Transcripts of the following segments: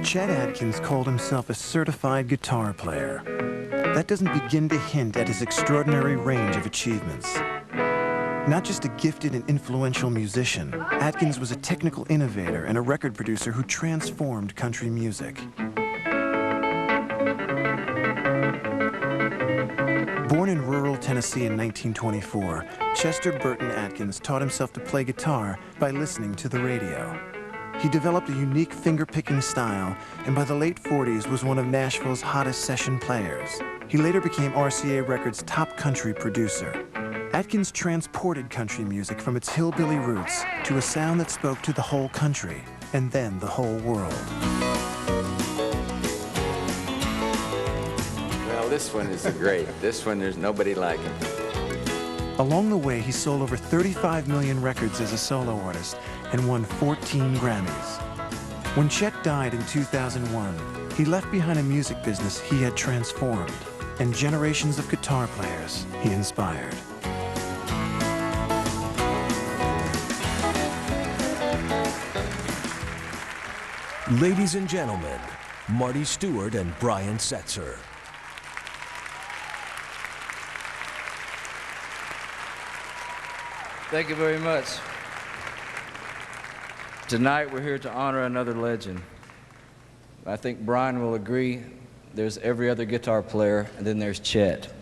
Chet Atkins called himself a certified guitar player. That doesn't begin to hint at his extraordinary range of achievements. Not just a gifted and influential musician, Atkins was a technical innovator and a record producer who transformed country music. Born in rural Tennessee in 1924, Chester Burton Atkins taught himself to play guitar by listening to the radio. He developed a unique finger-picking style, and by the late 40s was one of Nashville's hottest session players. He later became RCA Records' top country producer. Atkins transported country music from its hillbilly roots to a sound that spoke to the whole country, and then the whole world. Well, this one is great. This one, there's nobody like it. Along the way, he sold over 35 million records as a solo artist and won 14 Grammys. When Chet died in 2001, he left behind a music business he had transformed and generations of guitar players he inspired. Ladies and gentlemen, Marty Stuart and Brian Setzer. Thank you very much. Tonight we're here to honor another legend. I think Brian will agree there's every other guitar player, and then there's Chet.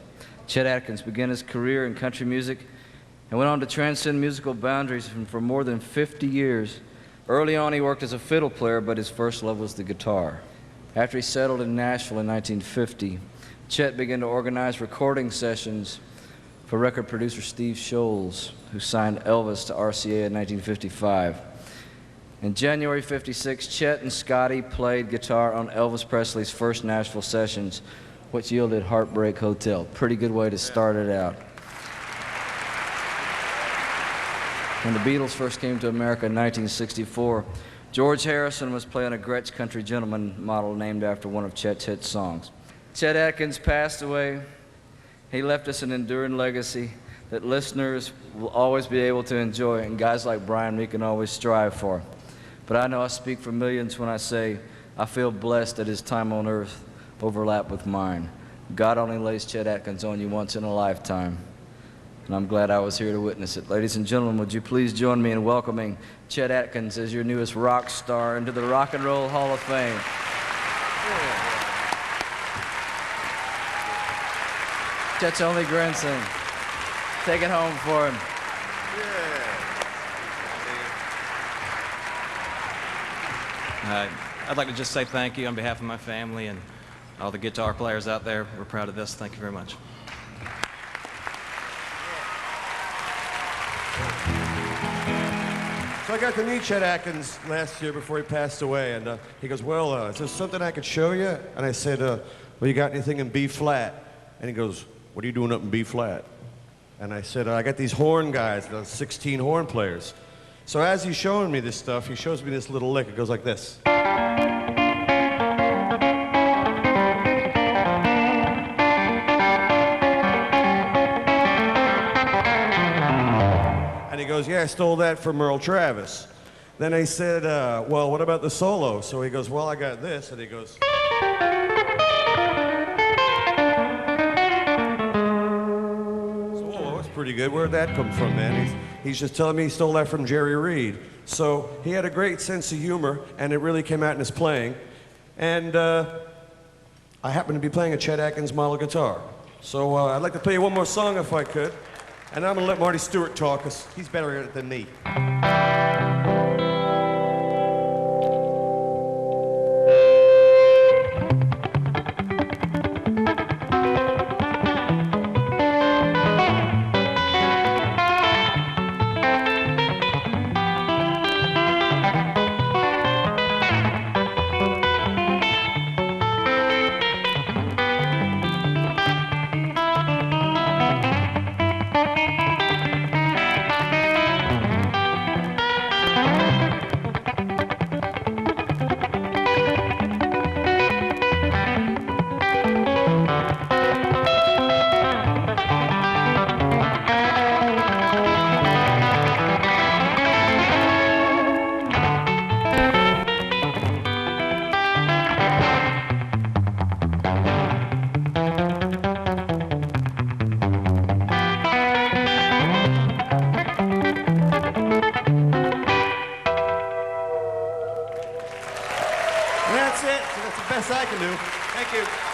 Chet Atkins began his career in country music and went on to transcend musical boundaries for more than 50 years. Early on he worked as a fiddle player, but his first love was the guitar. After he settled in Nashville in 1950, Chet began to organize recording sessions for record producer Steve Sholes, who signed Elvis to RCA in 1955. In January '56, Chet and Scotty played guitar on Elvis Presley's first Nashville sessions, which yielded Heartbreak Hotel. Pretty good way to start it out. When the Beatles first came to America in 1964, George Harrison was playing a Gretsch Country Gentleman model named after one of Chet's hit songs. Chet Atkins passed away. He left us an enduring legacy that listeners will always be able to enjoy, and guys like Brian we can always strive for. But I know I speak for millions when I say I feel blessed that his time on earth overlapped with mine. God only lays Chet Atkins on you once in a lifetime, and I'm glad I was here to witness it. Ladies and gentlemen, would you please join me in welcoming Chet Atkins as your newest rock star into the Rock and Roll Hall of Fame. Chet's only grandson. Take it home for him. I'd like to just say thank you on behalf of my family and all the guitar players out there. We're proud of this. Thank you very much. So I got to meet Chet Atkins last year before he passed away, and he goes, well, is there something I could show you? And I said, well, you got anything in B flat? And he goes, what are you doing up in B flat? And I said, I got these horn guys, the 16 horn players. So as he's showing me this stuff, he shows me this little lick. It goes like this. And he goes, yeah, I stole that from Earl Travis. Then I said, well, what about the solo? So he goes, well, I got this. And he goes... pretty good. Where'd that come from, man? He's just telling me he stole that from Jerry Reed. So he had a great sense of humor, and it really came out in his playing. And I happen to be playing a Chet Atkins model guitar. So I'd like to play you one more song if I could. And I'm going to let Marty Stuart talk, because he's better at it than me. That's it. That's the best I can do. Thank you.